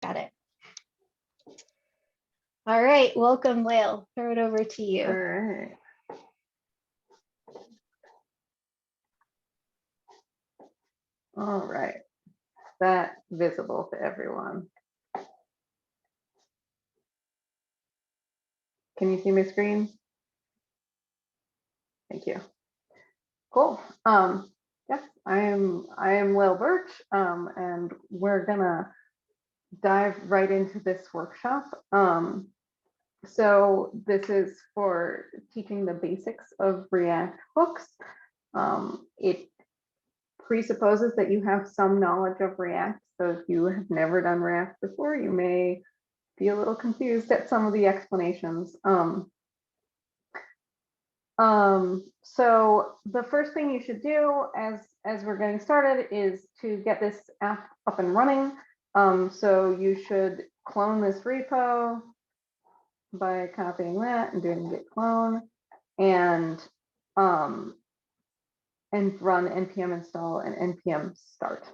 Got it. All right, welcome, Lael. Throw it over to you. All right. All right. That visible to everyone. Can you see my screen? Thank you. Cool. Yes, I am Lael Birch, and we're gonna dive right into this workshop. So this is for teaching the basics of React hooks. It presupposes that you have some knowledge of React. So if you have never done React before, you may be a little confused at some of the explanations. So the first thing you should do as we're getting started is to get this app up and running. So you should clone this repo by copying that and doing git clone and run npm install and npm start.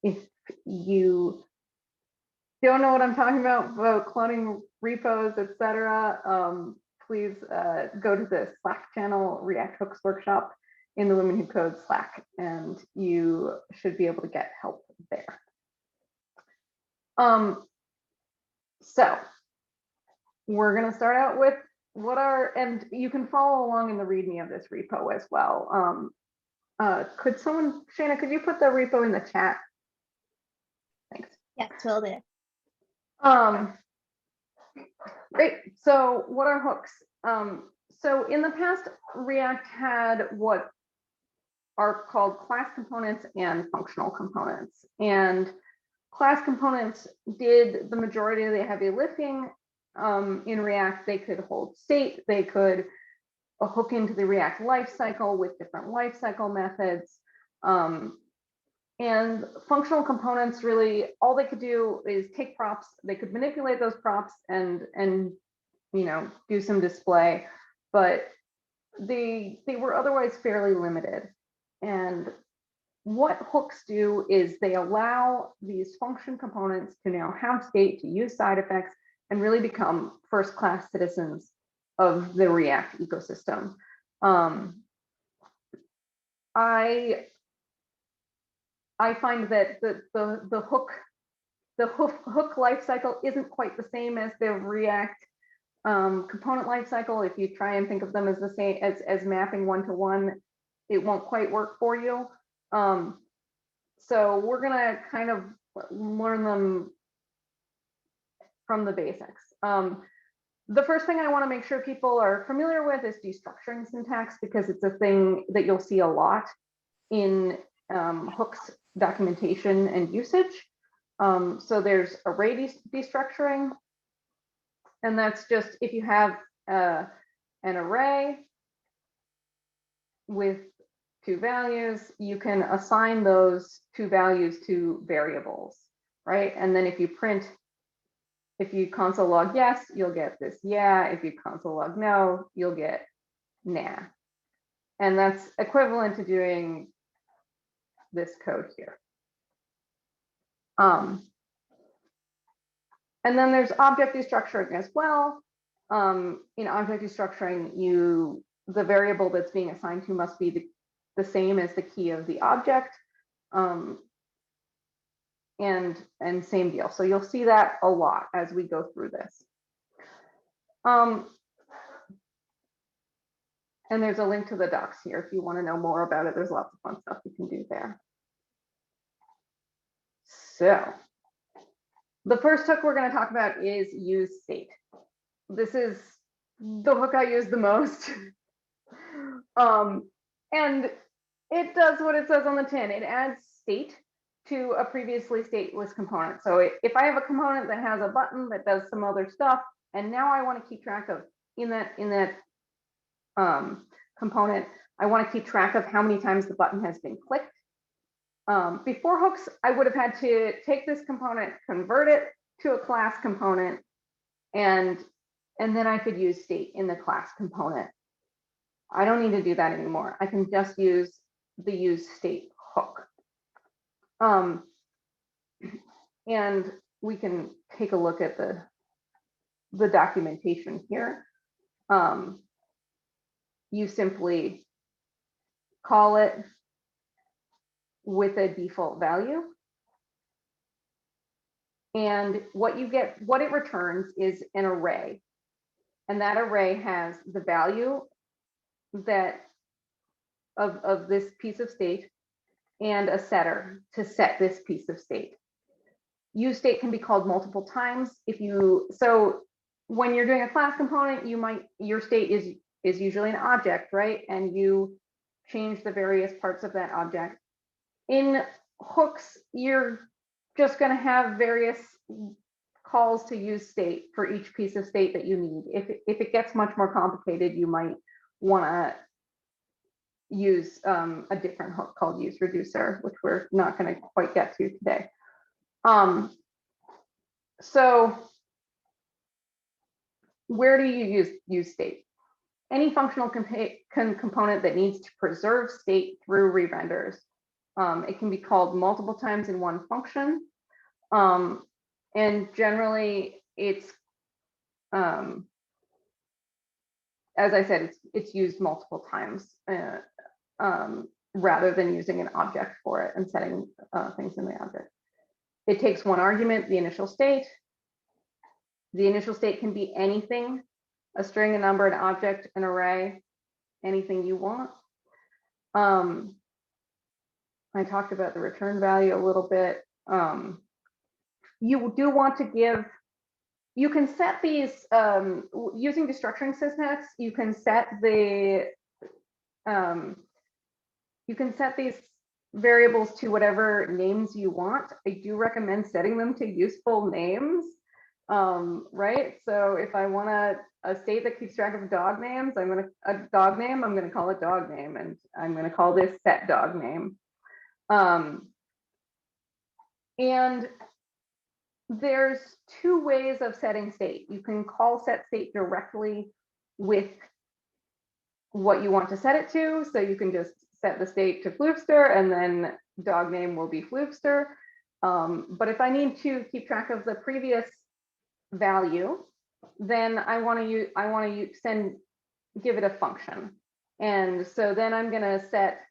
If you don't know what I'm talking about cloning repos, etc., please go to the Slack channel, React Hooks Workshop in the Women Who Code Slack, and you should be able to get help there. So we're going to start out with and you can follow along in the README of this repo as well. Could someone, Shana, could you put the repo in the chat? Thanks. Yes, will do. Great. So what are hooks? So in the past, React had what are called class components and functional components. And class components did the majority of the heavy lifting. In React, they could hold state, they could hook into the React lifecycle with different lifecycle methods. And functional components, really, all they could do is take props. They could manipulate those props and do some display, but they were otherwise fairly limited. And what hooks do is they allow these function components to now have state, to use side effects, and really become first-class citizens of the React ecosystem. I find that the hook lifecycle isn't quite the same as the React component lifecycle. If you try and think of them as the same as mapping one-to-one, it won't quite work for you. So we're gonna kind of learn them from the basics. The first thing I want to make sure people are familiar with is destructuring syntax, because it's a thing that you'll see a lot in hooks documentation and usage. So there's array destructuring, and that's just if you have an array with two values, you can assign those two values to variables, right? And then if you console log yes, you'll get this yeah. If you console log no, you'll get nah. And that's equivalent to doing this code here. And then there's object destructuring as well. In object destructuring, the variable that's being assigned to must be the same as the key of the object. And same deal. So you'll see that a lot as we go through this. And there's a link to the docs here if you want to know more about it. There's lots of fun stuff you can do there. So the first hook we're going to talk about is use state. This is the hook I use the most. And it does what it says on the tin. It adds state to a previously stateless component. So if I have a component that has a button that does some other stuff, and now I want to keep track of in that component, I want to keep track of how many times the button has been clicked. Before hooks, I would have had to take this component, convert it to a class component, and then I could use state in the class component. I don't need to do that anymore. I can just use the use state hook. And we can take a look at the documentation here. You simply call it with a default value. And what you get, what it returns is an array. And that array has the value that of this piece of state and a setter to set this piece of state. Use state can be called multiple times. So when you're doing a class component, your state is usually an object, right? And you change the various parts of that object. In hooks, you're just going to have various calls to use state for each piece of state that you need. If it gets much more complicated, you might want to use a different hook called use reducer, which we're not going to quite get to today. So where do you use state? Any functional component that needs to preserve state through re-renders. It can be called multiple times in one function. And generally it's, as I said, it's used multiple times rather than using an object for it and setting things in the object. It takes one argument, the initial state. The initial state can be anything, a string, a number, an object, an array, anything you want. I talked about the return value a little bit. You do want to give, you can set these, using destructuring syntax, you can set these variables to whatever names you want. I do recommend setting them to useful names, right? So if I want a state that keeps track of dog names, I'm going to call it dog name, and I'm going to call this set dog name. And there's two ways of setting state. You can call set state directly with what you want to set it to. So you can just set the state to Floofster, and then dog name will be Floofster. But if I need to keep track of the previous value, then I want to give it a function. And so then I'm going to set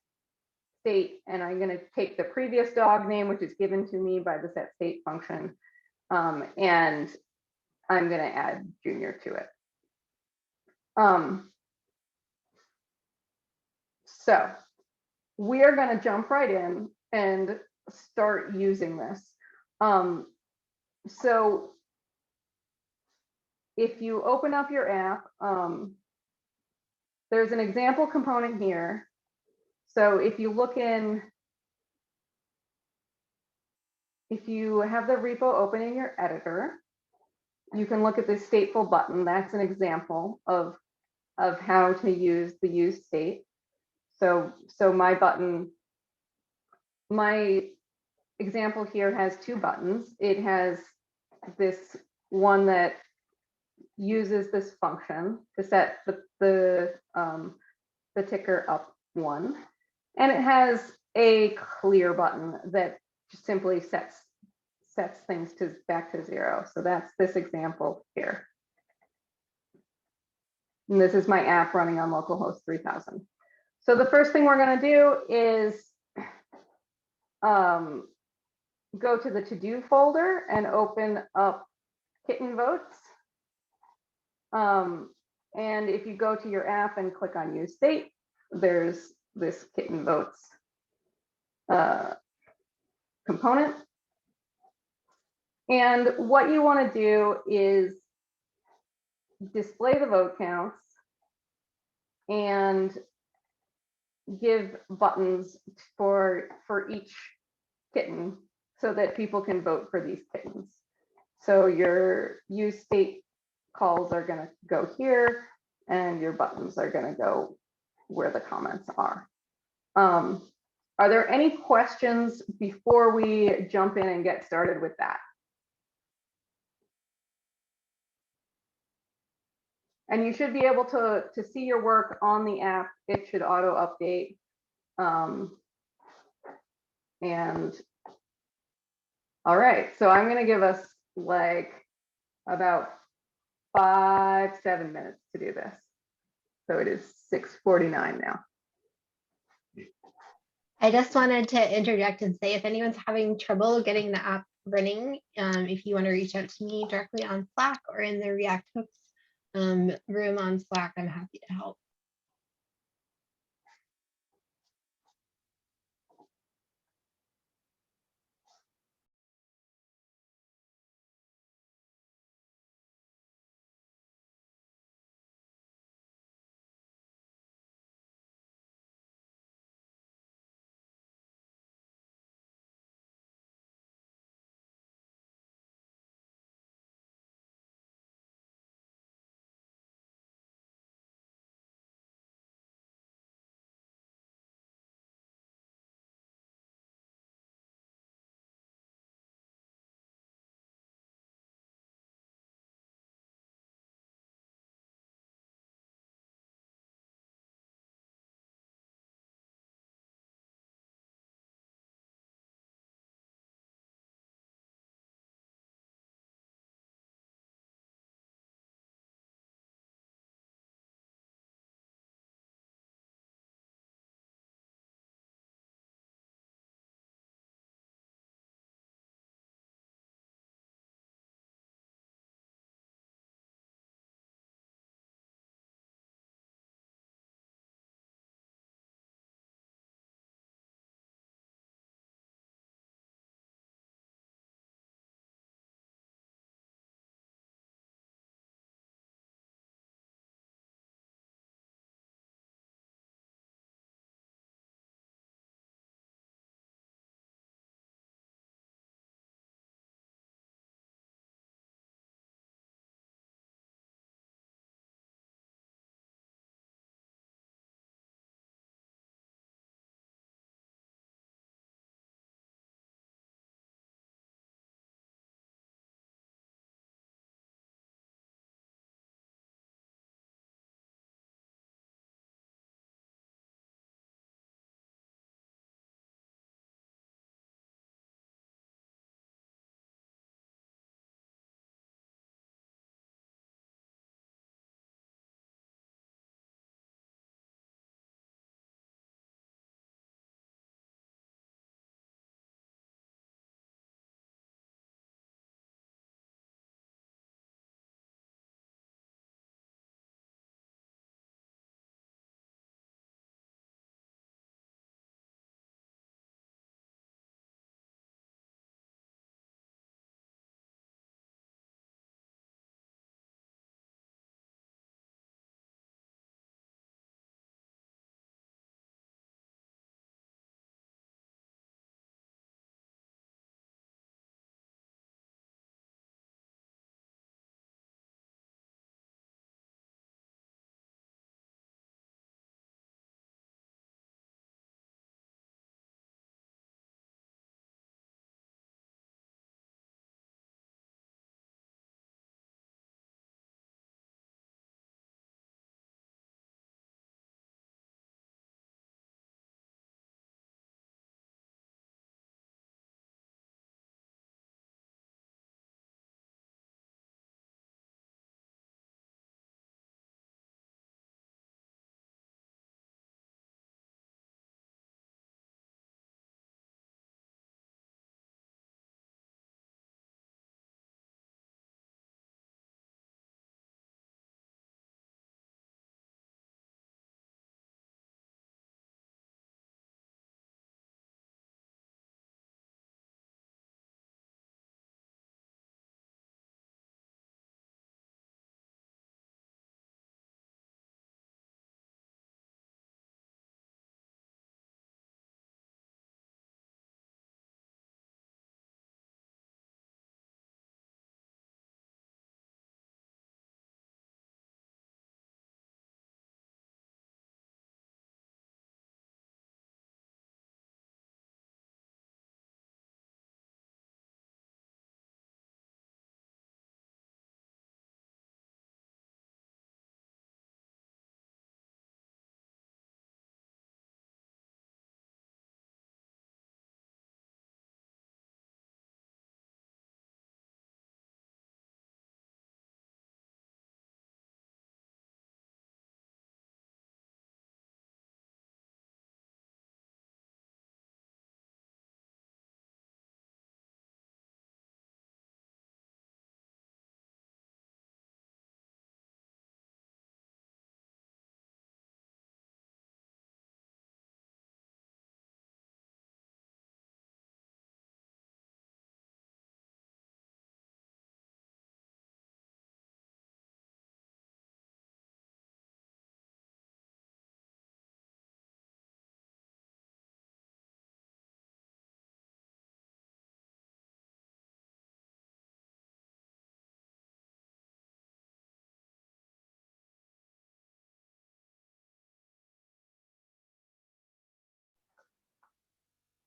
state, and I'm going to take the previous dog name, which is given to me by the set state function, and I'm going to add Junior to it. So we are going to jump right in and start using this. So if you open up your app, there's an example component here. So if you look in, if you have the repo open in your editor, you can look at this stateful button. That's an example of how to use the use state. So my example here has two buttons. It has this one that uses this function to set the ticker up one, and it has a clear button that just simply sets things back to 0. So that's this example here. And this is my app running on localhost 3000. So the first thing we're going to do is go to the to-do folder and open up kitten votes. And if you go to your app and click on use state, there's this kitten votes component. And what you want to do is display the vote counts and give buttons for each kitten so that people can vote for these kittens. So your use state calls are going to go here, and your buttons are going to go where the comments are. Are there any questions before we jump in and get started with that? And you should be able to see your work on the app. It should auto update. And All right, so I'm gonna give us like about 7 minutes to do this. So it is 6:49 now. I just wanted to interject and say if anyone's having trouble getting the app running, if you want to reach out to me directly on Slack or in the React Hooks room on Slack, I'm happy to help.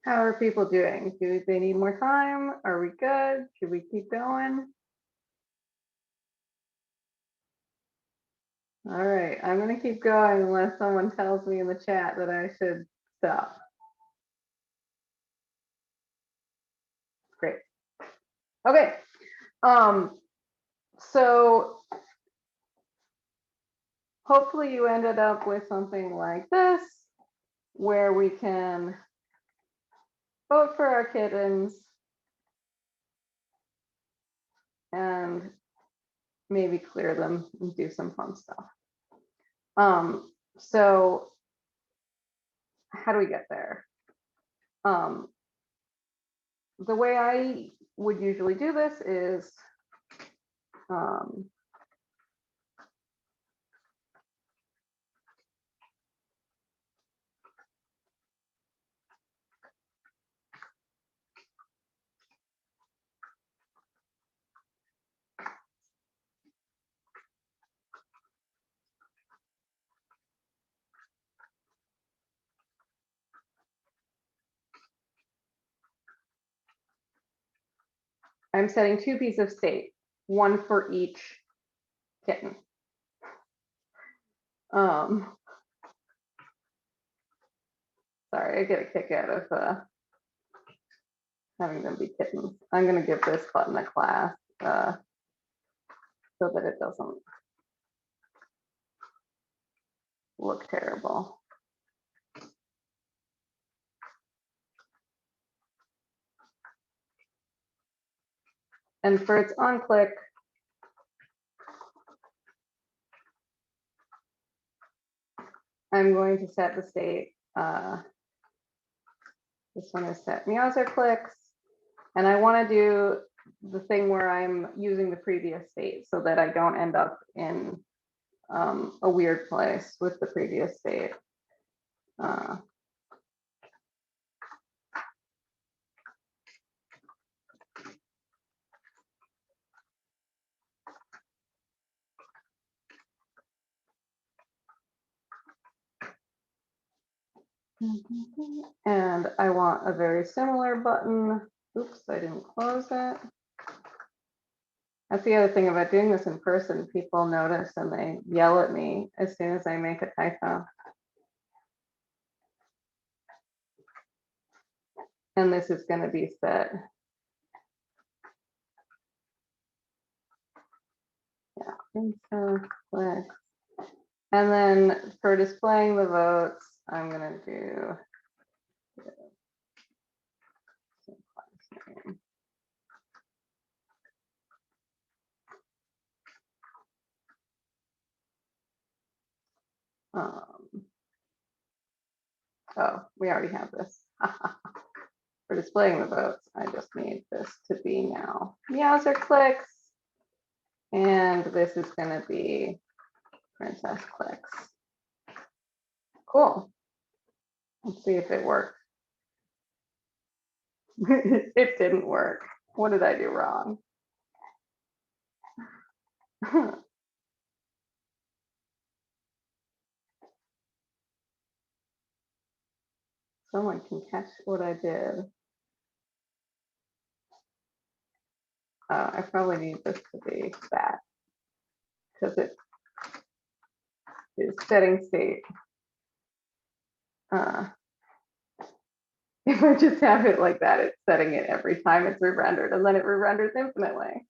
How are people doing? Do they need more time? Are we good? Should we keep going? All right, I'm gonna keep going unless someone tells me in the chat that I should stop. Great. Okay. So hopefully you ended up with something like this, where we can vote for our kittens and maybe clear them and do some fun stuff. So how do we get there? The way I would usually do this is I'm setting two pieces of state, one for each kitten. Sorry, I get a kick out of having them be kittens. I'm going to give this button a class so that it doesn't look terrible. And for its on click, I'm going to set the state. This one is set meowser clicks. And I want to do the thing where I'm using the previous state so that I don't end up in a weird place with the previous state. And I want a very similar button. Oops, I didn't close that. That's the other thing about doing this in person. People notice and they yell at me as soon as I make a typo. And this is going to be set. Yeah, clicks. And then for displaying the votes, I'm going to do oh, we already have this. For displaying the votes, I just need this to be now meowser clicks. And this is going to be princess clicks. Cool. Let's see if it works. It didn't work. What did I do wrong? Someone can catch what I did. I probably need this to be that because it is setting state. If I just have it like that, it's setting it every time it's re-rendered, and then it re-renders infinitely.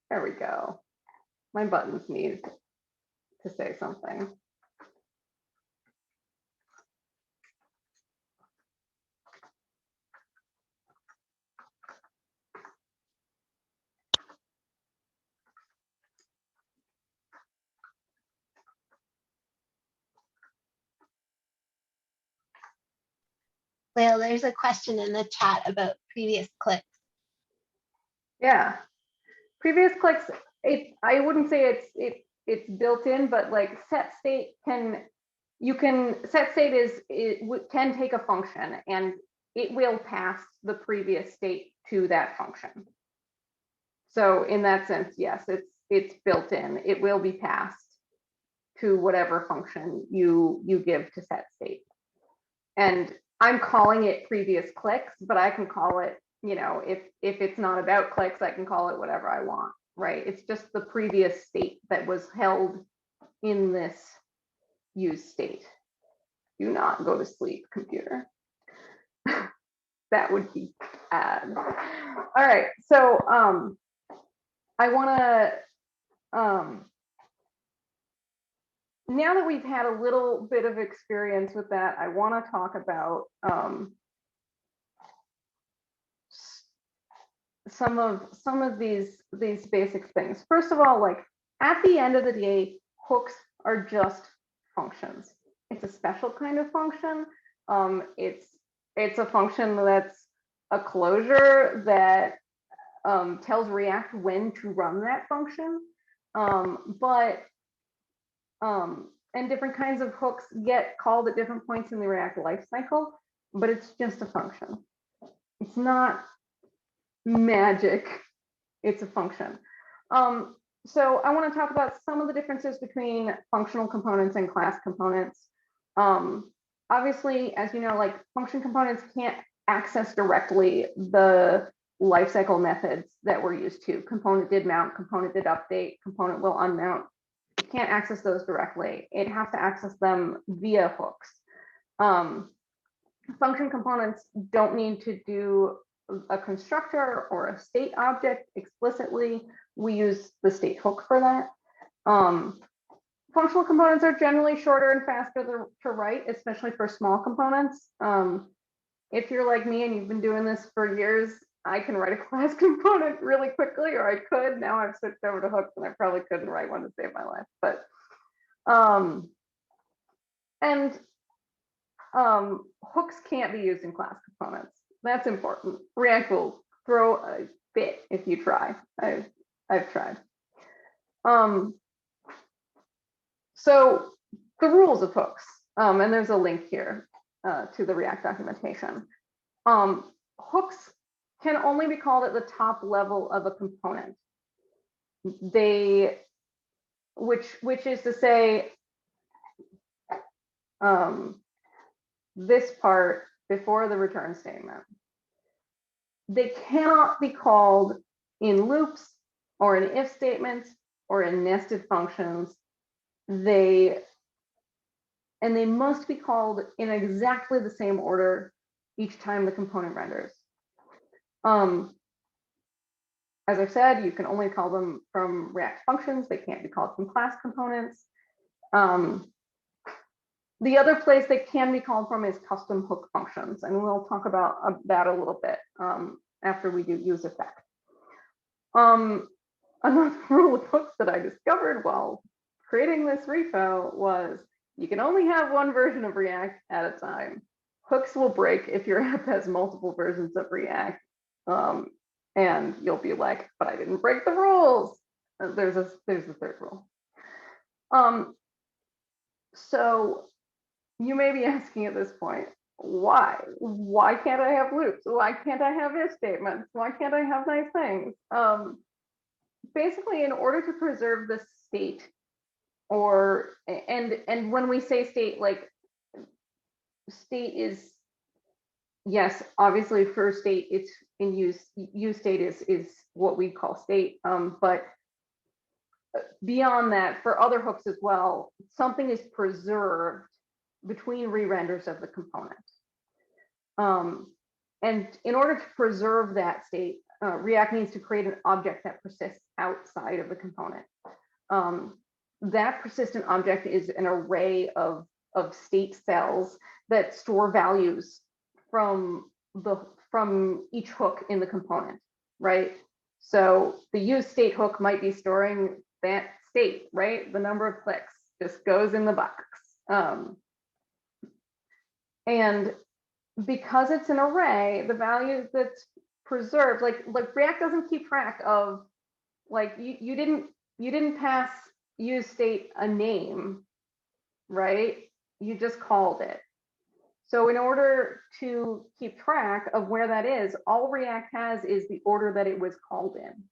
There we go. My buttons need to say something. Lael, there's a question in the chat about previous clicks. Yeah, previous clicks. I wouldn't say it's built in, but like set state can set state can take a function and it will pass the previous state to that function. So in that sense, yes, it's built in. It will be passed to whatever function you give to set state. And I'm calling it previous clicks, but I can call it, you know, if it's not about clicks, I can call it whatever I want, right? It's just the previous state that was held in this use state. Do not go to sleep, computer. That would be bad. All right, so I want to now that we've had a little bit of experience with that, I want to talk about some of these basic things. First of all, like at the end of the day, hooks are just functions. It's a special kind of function. It's a function that's a closure that tells React when to run that function. And different kinds of hooks get called at different points in the React lifecycle, but it's just a function. It's not magic, it's a function. So I want to talk about some of the differences between functional components and class components. Obviously, as you know, like function components can't access directly the lifecycle methods that we're used to. Component did mount, component did update, component will unmount. It can't access those directly. It has to access them via hooks. Function components don't need to do a constructor or a state object explicitly. We use the state hook for that. Functional components are generally shorter and faster to write, especially for small components. If you're like me and you've been doing this for years, I can write a class component really quickly, or I could. Now I've switched over to hooks and I probably couldn't write one to save my life. But hooks can't be used in class components. That's important. React will throw a fit if you try. I've tried. So the rules of hooks, and there's a link here to the React documentation. Hooks can only be called at the top level of a component. Which is to say, this part before the return statement. They cannot be called in loops or in if statements or in nested functions. They must be called in exactly the same order each time the component renders. As I've said, you can only call them from React functions. They can't be called from class components. The other place they can be called from is custom hook functions, and we'll talk about that a little bit after we do use effect. Another rule with hooks that I discovered while creating this repo was you can only have one version of React at a time. Hooks will break if your app has multiple versions of React, and you'll be like, but I didn't break the rules. There's a third rule. So you may be asking at this point, why? Why can't I have loops? Why can't I have if statements? Why can't I have nice things? Basically, in order to preserve the state, and when we say state, like state is, yes, obviously for state, it's in use state is what we call state, but beyond that, for other hooks as well, something is preserved between re-renders of the component. And in order to preserve that state, React needs to create an object that persists outside of the component. That persistent object is an array of state cells that store values from each hook in the component, right? So the use state hook might be storing that state, right? The number of clicks just goes in the box. And because it's an array, the value that's preserved, like React doesn't keep track of, like you didn't pass use state a name, right? You just called it. So in order to keep track of where that is, all React has is the order that it was called in.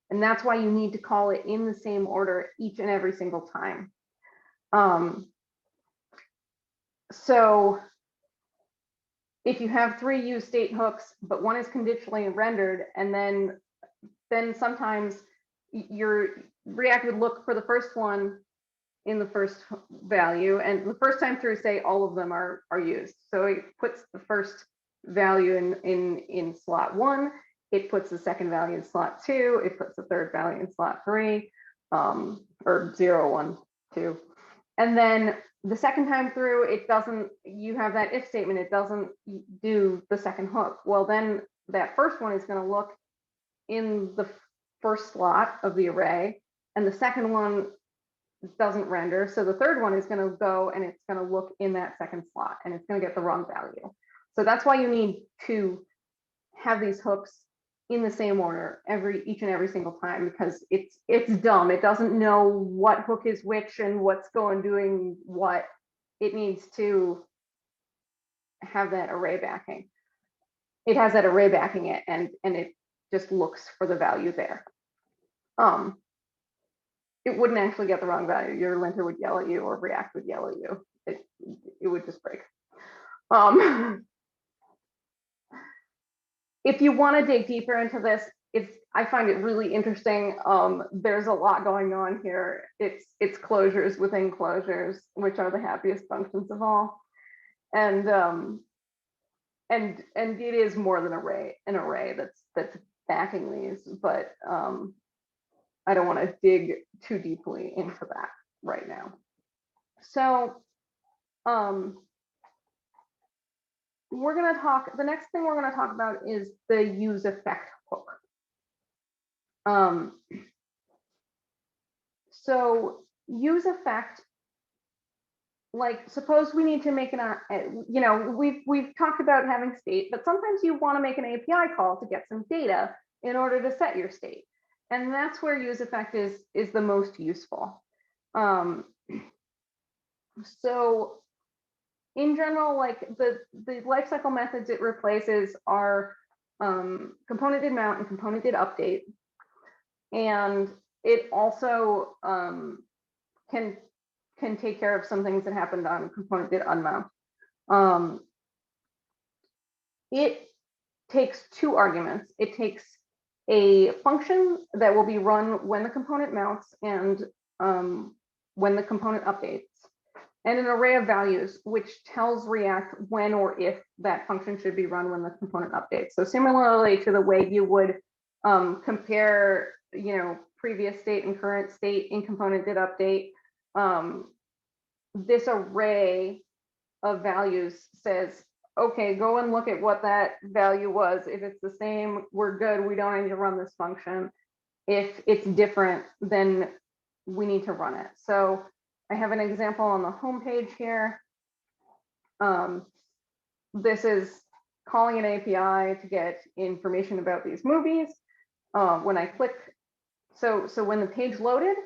And that's why you need to call it in the same order each and every single time. So if you have 3 use state hooks, but one is conditionally rendered, and then sometimes your React would look for the first one in the first value, and the first time through, say all of them are used. So it puts the first value in slot 1, it puts the second value in slot 2, it puts the third value in slot 3, or 0, 1, 2. And then the second time through, it doesn't, you have that if statement, it doesn't do the second hook. Well, then that first one is going to look in the first slot of the array, and the second one doesn't render. So the third one is going to go and it's going to look in that second slot, and it's going to get the wrong value. So that's why you need to have these hooks in the same order each and every single time, because it's dumb. It doesn't know what hook is which and what's doing what. It needs to have that array backing. It has that array backing it, and it just looks for the value there. It wouldn't actually get the wrong value. Your linter would yell at you, or React would yell at you. It would just break. If you want to dig deeper into this, I find it really interesting. There's a lot going on here. It's closures within closures, which are the happiest functions of all. And it is more than an array that's backing these, but I don't want to dig too deeply into that right now. So we're going to talk, the next thing we're going to talk about is the use effect hook. So use effect, like suppose we need to make we've talked about having state, but sometimes you want to make an API call to get some data in order to set your state. And that's where use effect is the most useful. So in general, like the lifecycle methods it replaces are component did mount and component did update. And it also can take care of some things that happened on component did unmount. It takes 2 arguments. It takes a function that will be run when the component mounts and when the component updates, and an array of values which tells React when or if that function should be run when the component updates. So similarly to the way you would compare, previous state and current state in component did update, this array of values says, okay, go and look at what that value was. If it's the same, we're good. We don't need to run this function. If it's different, then we need to run it. So I have an example on the home page here. This is calling an API to get information about these movies. When I click, so when the page loaded,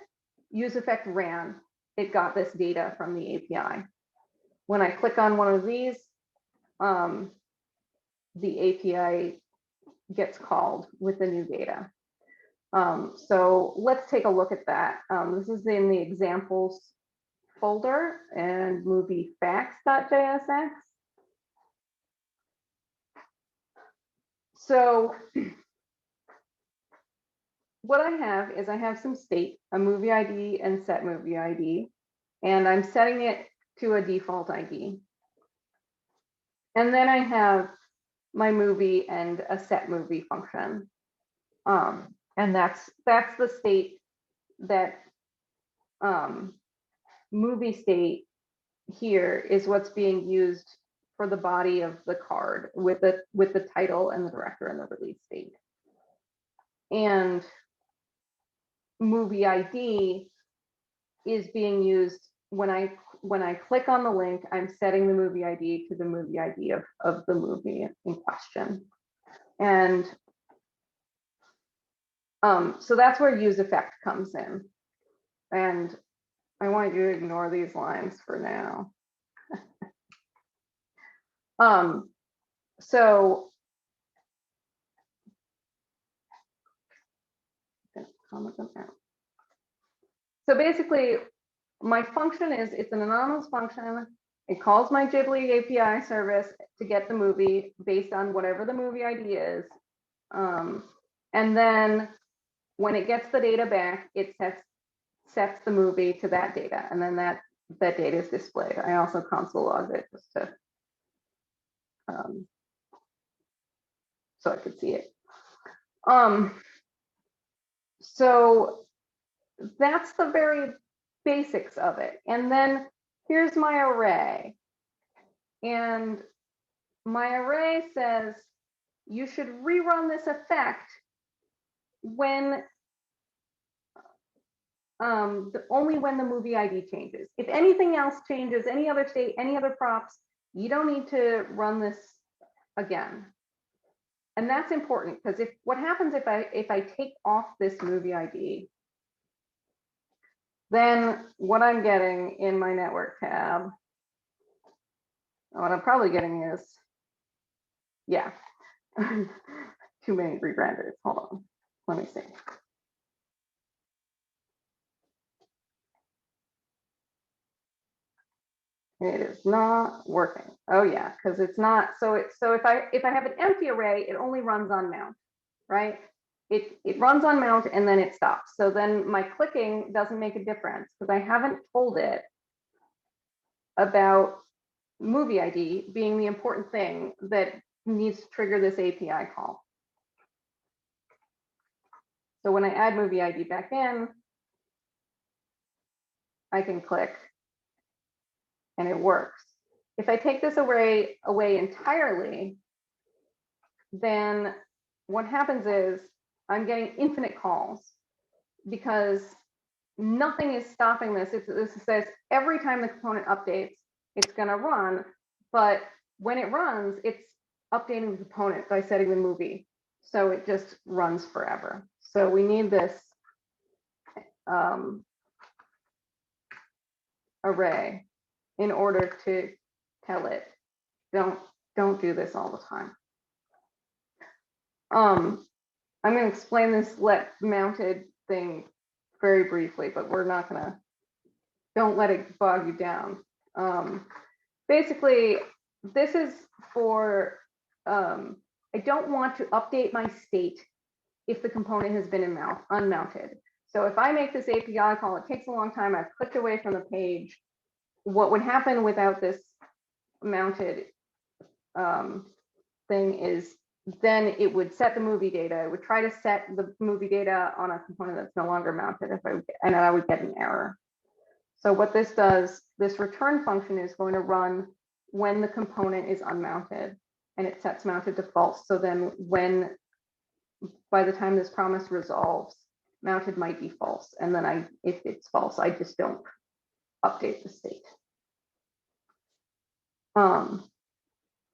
use effect ran. It got this data from the API. When I click on one of these, the API gets called with the new data. So let's take a look at that. This is in the examples folder and movie facts.jsx. So what I have is I have some state, a movie ID and set movie ID, and I'm setting it to a default ID. And then I have my movie and a set movie function. And that's the state that movie state here is what's being used for the body of the card with the title and the director and the release date. And movie ID is being used when I click on the link, I'm setting the movie ID to the movie ID of the movie in question. And so that's where use effect comes in. And I want you to ignore these lines for now. So comment them out. So basically, my function is, it's an anonymous function, It calls my Ghibli API service to get the movie based on whatever the movie ID is. And then when it gets the data back, it sets the movie to that data, and then that data is displayed. I also console logged it just to so I could see it. So that's the very basics of it. And then here's my array. And my array says you should rerun this effect when only when the movie ID changes. If anything else changes, any other state, any other props, you don't need to run this again. And that's important because what happens if I take off this movie ID, then what I'm getting in my network tab, what I'm probably getting is, yeah, too many rebranders. Hold on, let me see. It is not working. Oh yeah, because it's not. So if I have an empty array, it only runs on mount, right? It runs on mount and then it stops. So then my clicking doesn't make a difference because I haven't told it about movie ID being the important thing that needs to trigger this API call. So when I add movie ID back in, I can click and it works. If I take this array away entirely, then what happens is I'm getting infinite calls because nothing is stopping this. This says every time the component updates, it's going to run, but when it runs, it's updating the component by setting the movie. So it just runs forever. So we need this array in order to tell it, don't do this all the time. I'm going to explain this let mounted thing very briefly, but we're not going to, don't let it bog you down. Basically, this is for, I don't want to update my state if the component has been unmounted. So if I make this API call, it takes a long time, I've clicked away from the page. What would happen without this mounted thing is then it would set the movie data. It would try to set the movie data on a component that's no longer mounted, and I would get an error. So what this does, this return function is going to run when the component is unmounted, and it sets mounted to false. So then by the time this promise resolves, mounted might be false. And then if it's false, I just don't update the state. I'm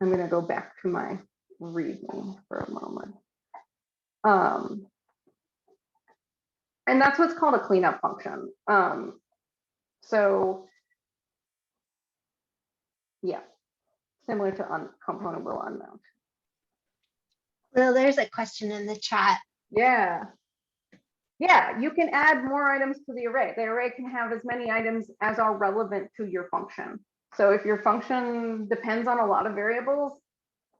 going to go back to my README for a moment. And that's what's called a cleanup function. So yeah, similar to component will unmount. Well, there's a question in the chat. Yeah, you can add more items to the array. The array can have as many items as are relevant to your function. So if your function depends on a lot of variables,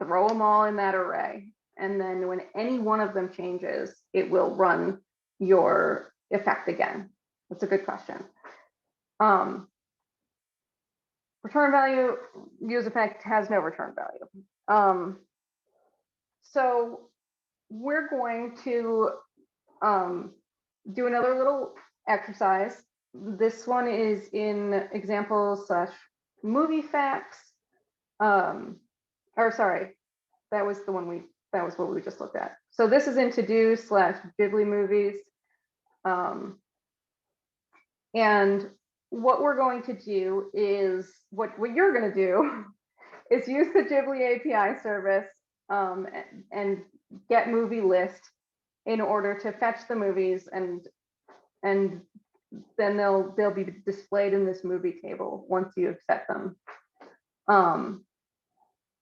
throw them all in that array. And then when any one of them changes, it will run your effect again. That's a good question. Return value, use effect has no return value. So we're going to do another little exercise. This one is in example/movie facts. Or sorry, that was what we just looked at. So this is in to-do/Ghibli movies. And what we're going to do is, what you're going to do is use the Ghibli API service and get movie list in order to fetch the movies, and then they'll be displayed in this movie table once you have set them.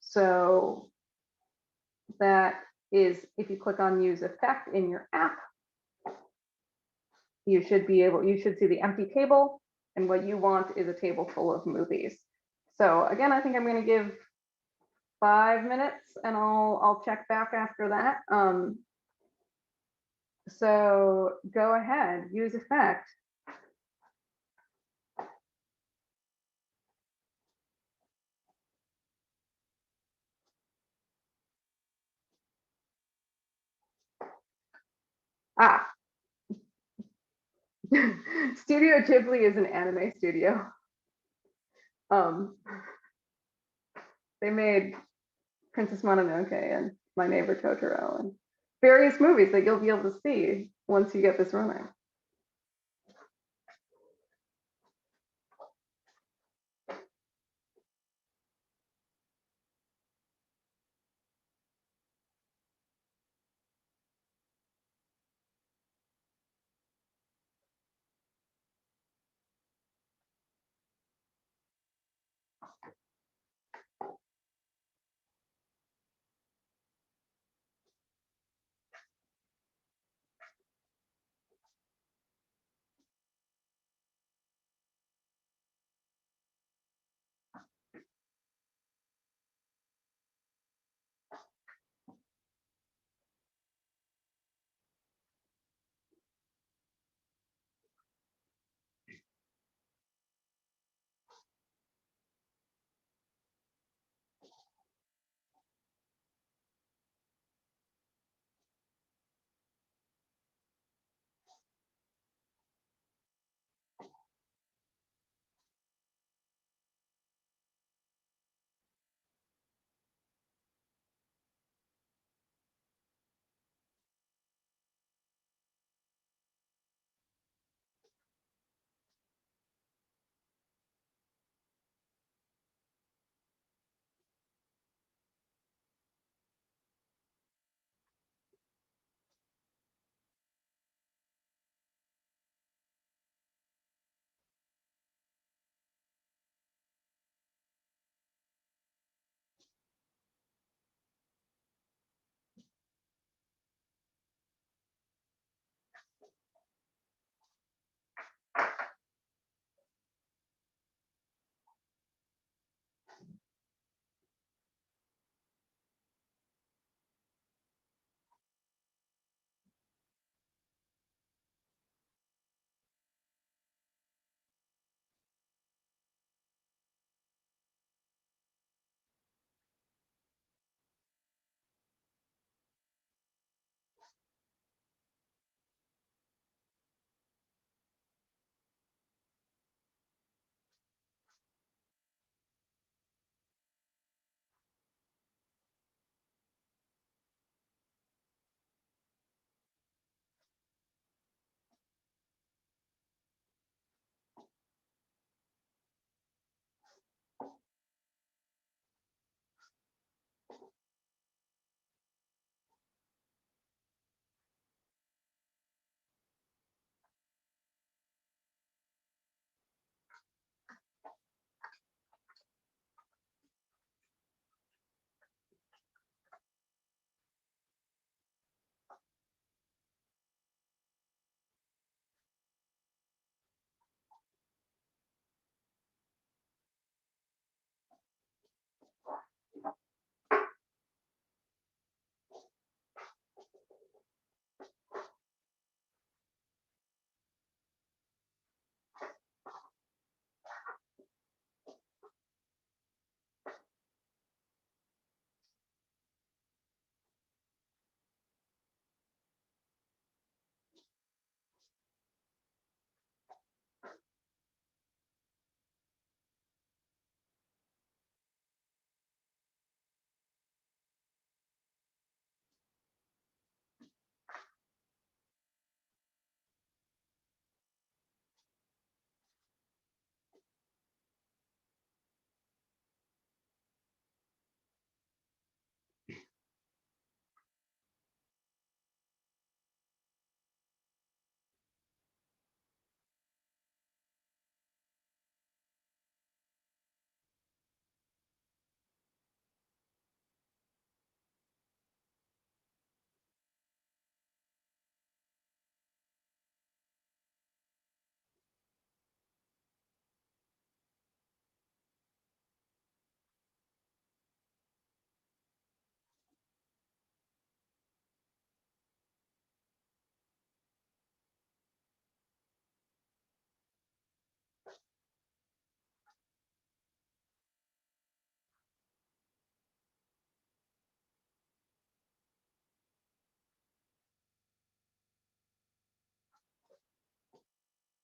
So that is, if you click on use effect in your app, you should see the empty table, and what you want is a table full of movies. So again, I think I'm going to give 5 minutes and I'll check back after that. So go ahead, use effect. Ah, Studio Ghibli is an anime studio. They made Princess Mononoke and My Neighbor Totoro and various movies that you'll be able to see once you get this running.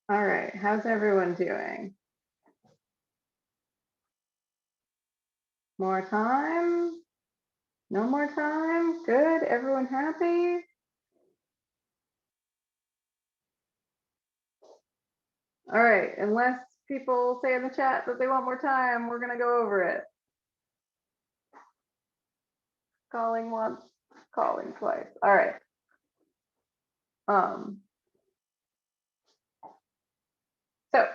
All right, how's everyone doing? More time? No more time? Good, everyone happy? All right, unless people say in the chat that they want more time, we're gonna go over it. Calling once, calling twice. All right. So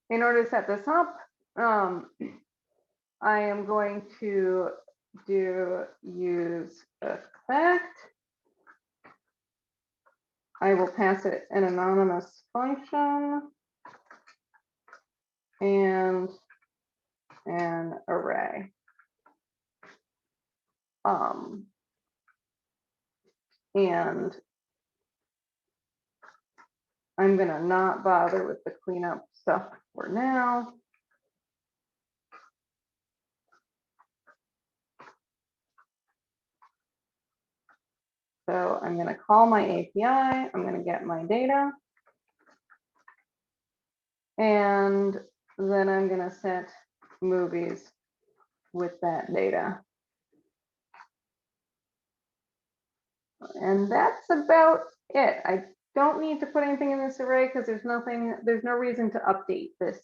in order to set this up, I am going to do use effect. I will pass it an anonymous function and an array. And I'm gonna not bother with the cleanup stuff for now. So I'm gonna call my API, I'm gonna get my data. And then I'm gonna set movies with that data. And that's about it. I don't need to put anything in this array because there's no reason to update this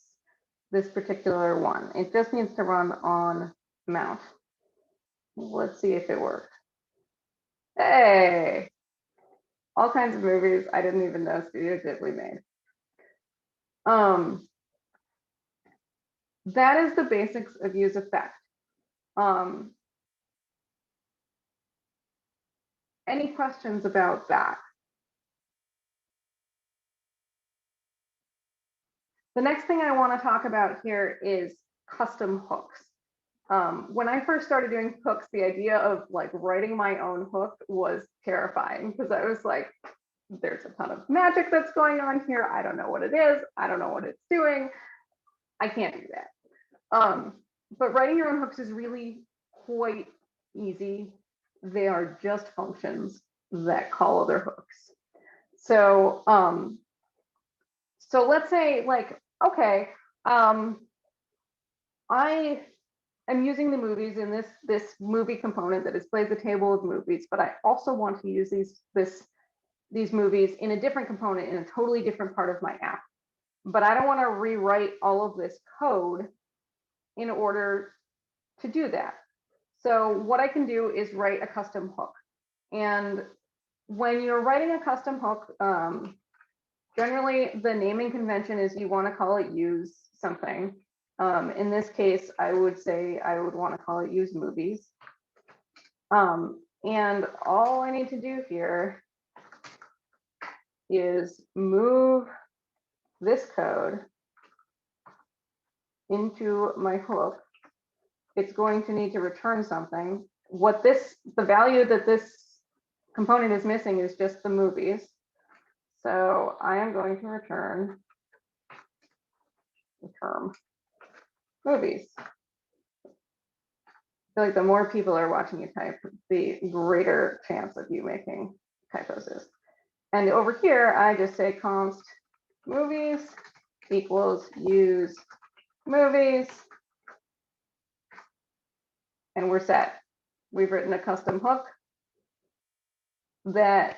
particular one. It just needs to run on mount. Let's see if it works. Hey, all kinds of movies I didn't even know Studio Ghibli made. That is the basics of use effect. Any questions about that? The next thing I want to talk about here is custom hooks. When I first started doing hooks, the idea of like writing my own hook was terrifying because I was like, there's a ton of magic that's going on here. I don't know what it is. I don't know what it's doing. I can't do that. But writing your own hooks is really quite easy. They are just functions that call other hooks. So, so let's say like, okay, I am using the movies in this movie component that displays the table of movies, but I also want to use these movies in a different component in a totally different part of my app. But I don't want to rewrite all of this code in order to do that. So what I can do is write a custom hook. And when you're writing a custom hook, generally the naming convention is you want to call it use something. In this case, I would say I would want to call it use movies. And all I need to do here is move this code into my hook. It's going to need to return something. The value that this component is missing is just the movies. So I am going to return the term movies. I feel like the more people are watching you type, the greater chance of you making typos is. And over here, I just say const movies equals use movies. And we're set. We've written a custom hook that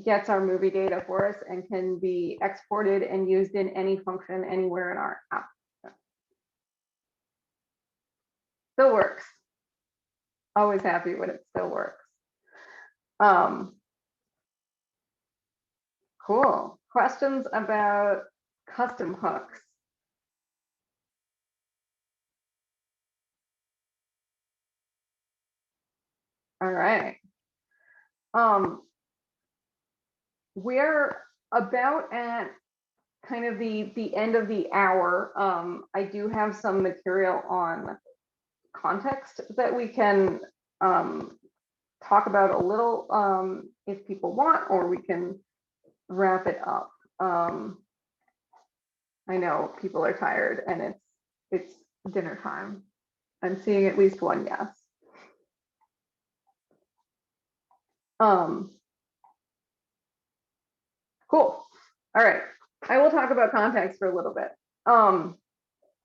gets our movie data for us and can be exported and used in any function anywhere in our app. Still works. Always happy when it still works. Cool. Questions about custom hooks? All right. We're about at kind of the end of the hour. I do have some material on context that we can talk about a little if people want, or we can wrap it up. I know people are tired and it's dinner time. I'm seeing at least one yes. Cool. All right. I will talk about context for a little bit.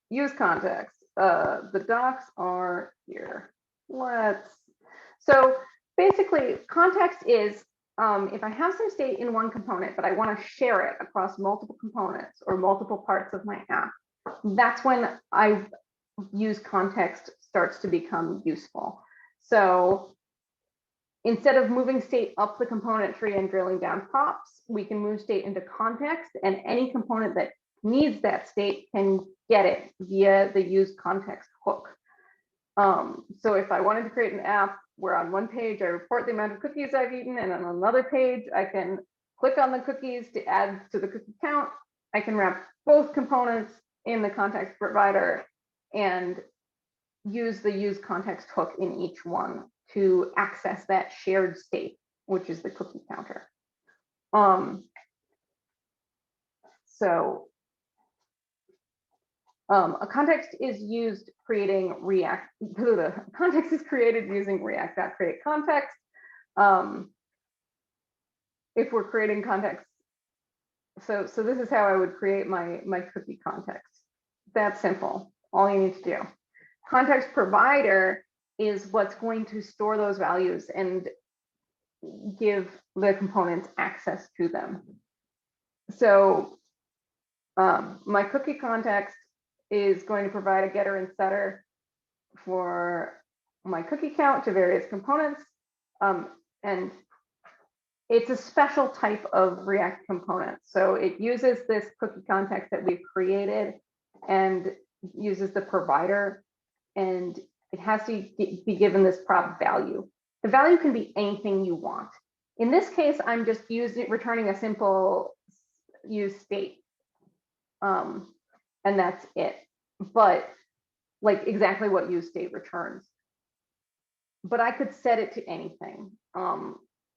Use context. The docs are here. So basically context is if I have some state in one component, but I want to share it across multiple components or multiple parts of my app, that's when I use context starts to become useful. So instead of moving state up the component tree and drilling down props, we can move state into context, and any component that needs that state can get it via the use context hook. So if I wanted to create an app where on one page I report the amount of cookies I've eaten, and on another page I can click on the cookies to add to the cookie count, I can wrap both components in the context provider and use the use context hook in each one to access that shared state, which is the cookie counter. A context is used creating React. Context is created using React.createContext. If we're creating context, so this is how I would create my cookie context. That's simple. All you need to do. Context provider is what's going to store those values and give the components access to them. So my cookie context is going to provide a getter and setter for my cookie count to various components. And it's a special type of React component. So it uses this cookie context that we've created and uses the provider, and it has to be given this prop value. The value can be anything you want. In this case, I'm just returning a simple use state. And that's it. But like exactly what use state returns. But I could set it to anything.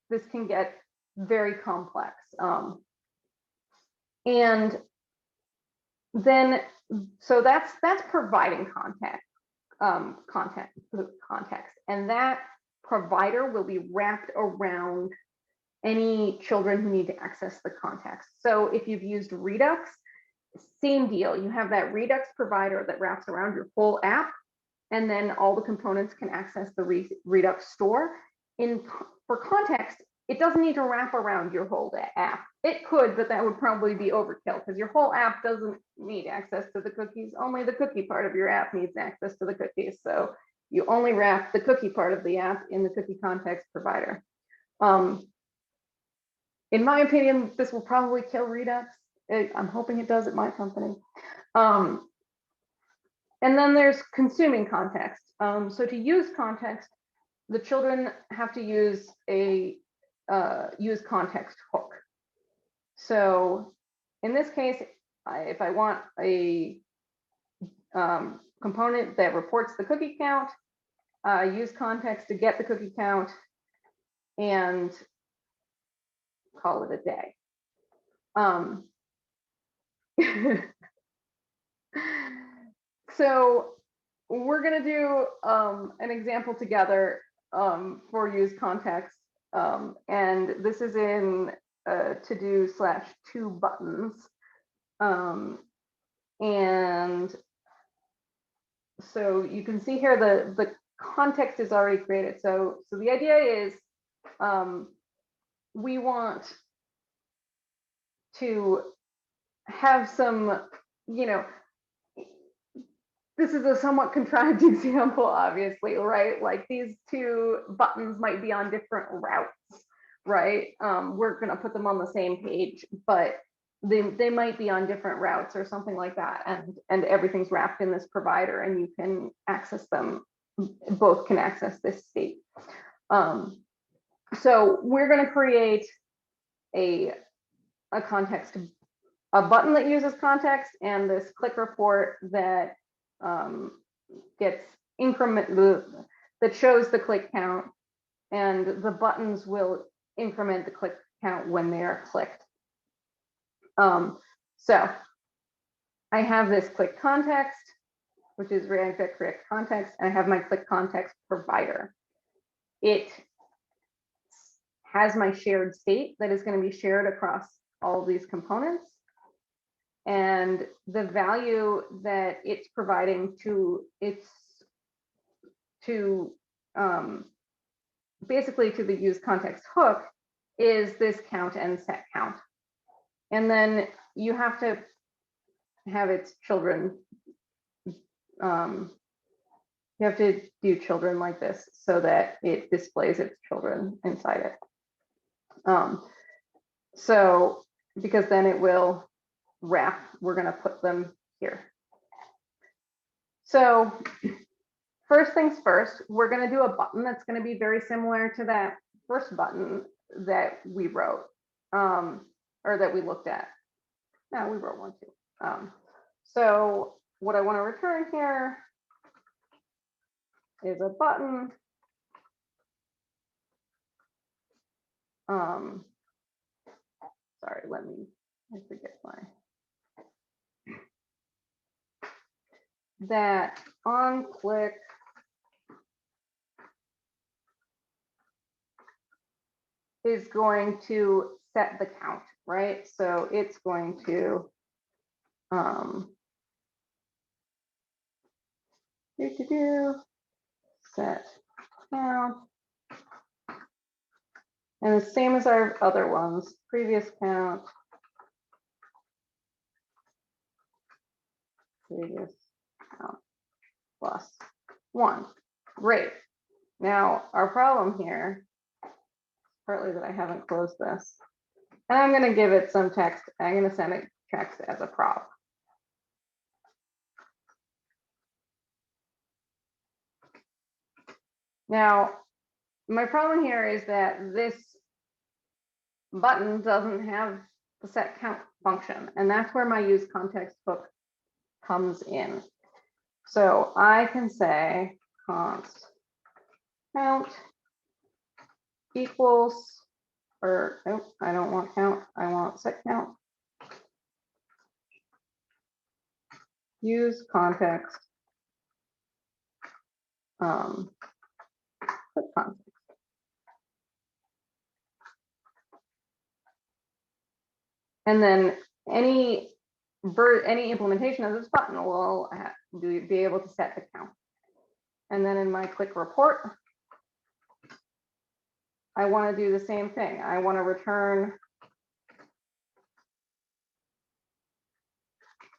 This can get very complex. And then, so that's providing context. And that provider will be wrapped around any children who need to access the context. So if you've used Redux, same deal. You have that Redux provider that wraps around your whole app, and then all the components can access the Redux store. For context, it doesn't need to wrap around your whole app. It could, but that would probably be overkill because your whole app doesn't need access to the cookies. Only the cookie part of your app needs access to the cookies. So you only wrap the cookie part of the app in the cookie context provider. In my opinion, this will probably kill Redux. I'm hoping it does at my company. And then there's consuming context. So to use context, the children have to use a use context hook. So in this case, if I want a component that reports the cookie count, use context to get the cookie count and call it a day. So we're going to do an example together for use context. And this is in to-do/2 buttons. And so you can see here the context is already created. So the idea is we want to have some, this is a somewhat contrived example, obviously, right? Like these two buttons might be on different routes, right? We're going to put them on the same page, but they might be on different routes or something like that. And everything's wrapped in this provider and you can access them. Both can access this state. So we're going to create a context, a button that uses context, and this click report that gets that shows the click count, and the buttons will increment the click count when they are clicked. So I have this click context, which is React.createContext, and I have my click context provider. It has my shared state that is going to be shared across all of these components and the value that it's providing to basically to the use context hook is this count and set count. And then you have to have its children, you have to do children like this so that it displays its children inside it. So, because then it will wrap, we're going to put them here. So first things first, we're going to do a button that's going to be very similar to that first button that we wrote, or that we looked at. No, we wrote one too. So what I want to return here is a button. Sorry, I forget my. That on click is going to set the count, right? So it's going to set count. And the same as our other ones, previous count, previous count plus 1. Great. Now our problem here, partly that I haven't closed this, and I'm going to give it some text. I'm going to send it text as a prop. Now, my problem here is that this button doesn't have the set count function, and that's where my use context hook comes in. So I can say const count equals, or nope, I don't want count, I want set count. Use context. Put context. And then any implementation of this button will be able to set the count. And then in my click report, I want to do the same thing. I want to return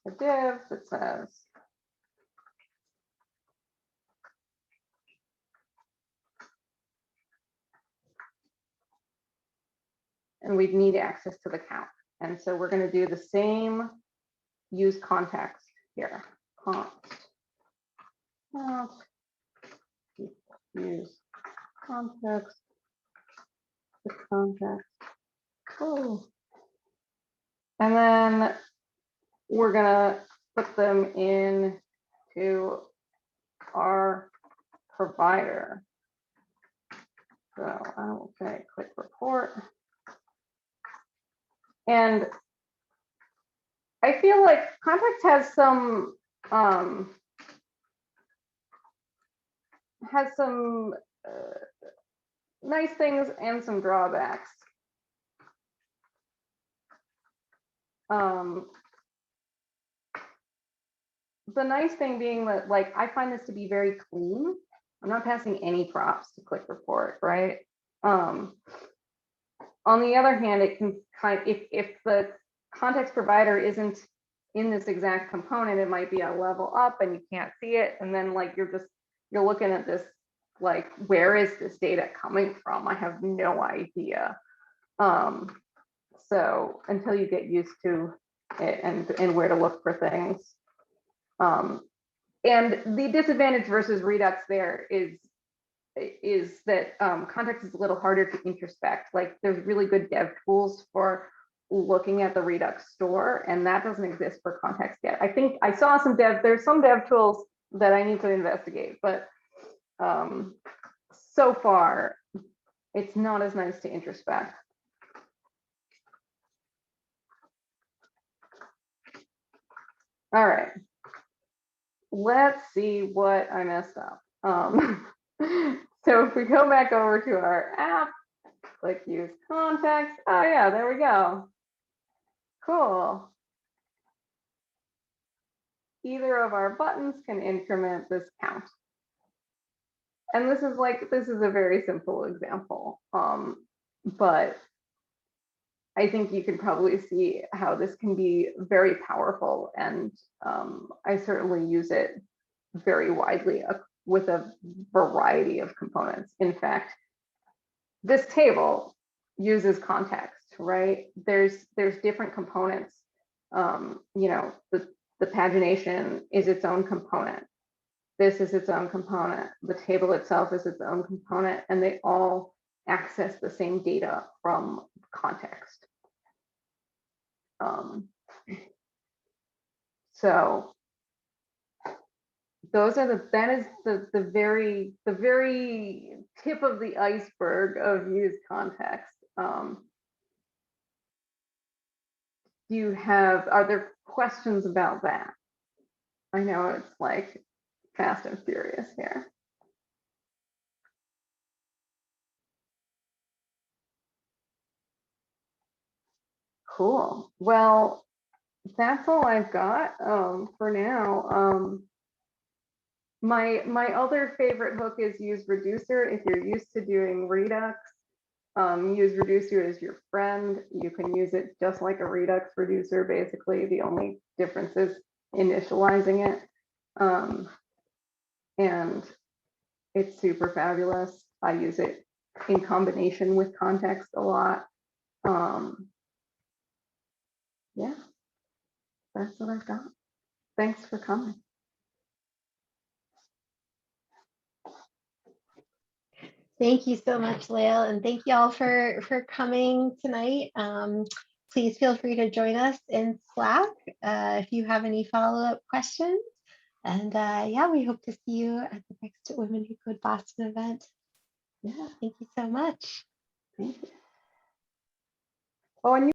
a div that says and we need access to the count. And so we're going to do the same use context here. Const count use context. The context. Oh. And then we're going to put them into our provider. So I will say click report. And I feel like context has some nice things and some drawbacks. The nice thing being that, like, I find this to be very clean. I'm not passing any props to click report, right? On the other hand, it can kind of, if the context provider isn't in this exact component, it might be a level up and you can't see it. And then like you're looking at this, like, where is this data coming from? I have no idea. So until you get used to it and where to look for things. And the disadvantage versus Redux there is that context is a little harder to introspect. Like there's really good dev tools for looking at the Redux store, and that doesn't exist for context yet. I think I saw there's some dev tools that I need to investigate, but so far it's not as nice to introspect. All right, let's see what I messed up. So if we go back over to our app, click use context. Oh yeah, there we go. Cool. Either of our buttons can increment this count. And this is a very simple example, but I think you can probably see how this can be very powerful, and I certainly use it very widely with a variety of components. In fact, this table uses context, right? There's different components. You know, the pagination is its own component. This is its own component. The table itself is its own component, and they all access the same data from context. So that is the very tip of the iceberg of used context. Are there questions about that? I know it's like fast and furious here. Cool. Well, that's all I've got for now. My other favorite hook is use reducer. If you're used to doing Redux, use reducer as your friend. You can use it just like a Redux reducer, basically. The only difference is initializing it. And it's super fabulous. I use it in combination with context a lot. Yeah, that's what I've got. Thanks for coming. Thank you so much, Lael, and thank you all for coming tonight. Please feel free to join us in Slack if you have any follow-up questions. And yeah, we hope to see you at the next Women Who Code Boston event. Yeah, thank you so much. Thank you. Oh, and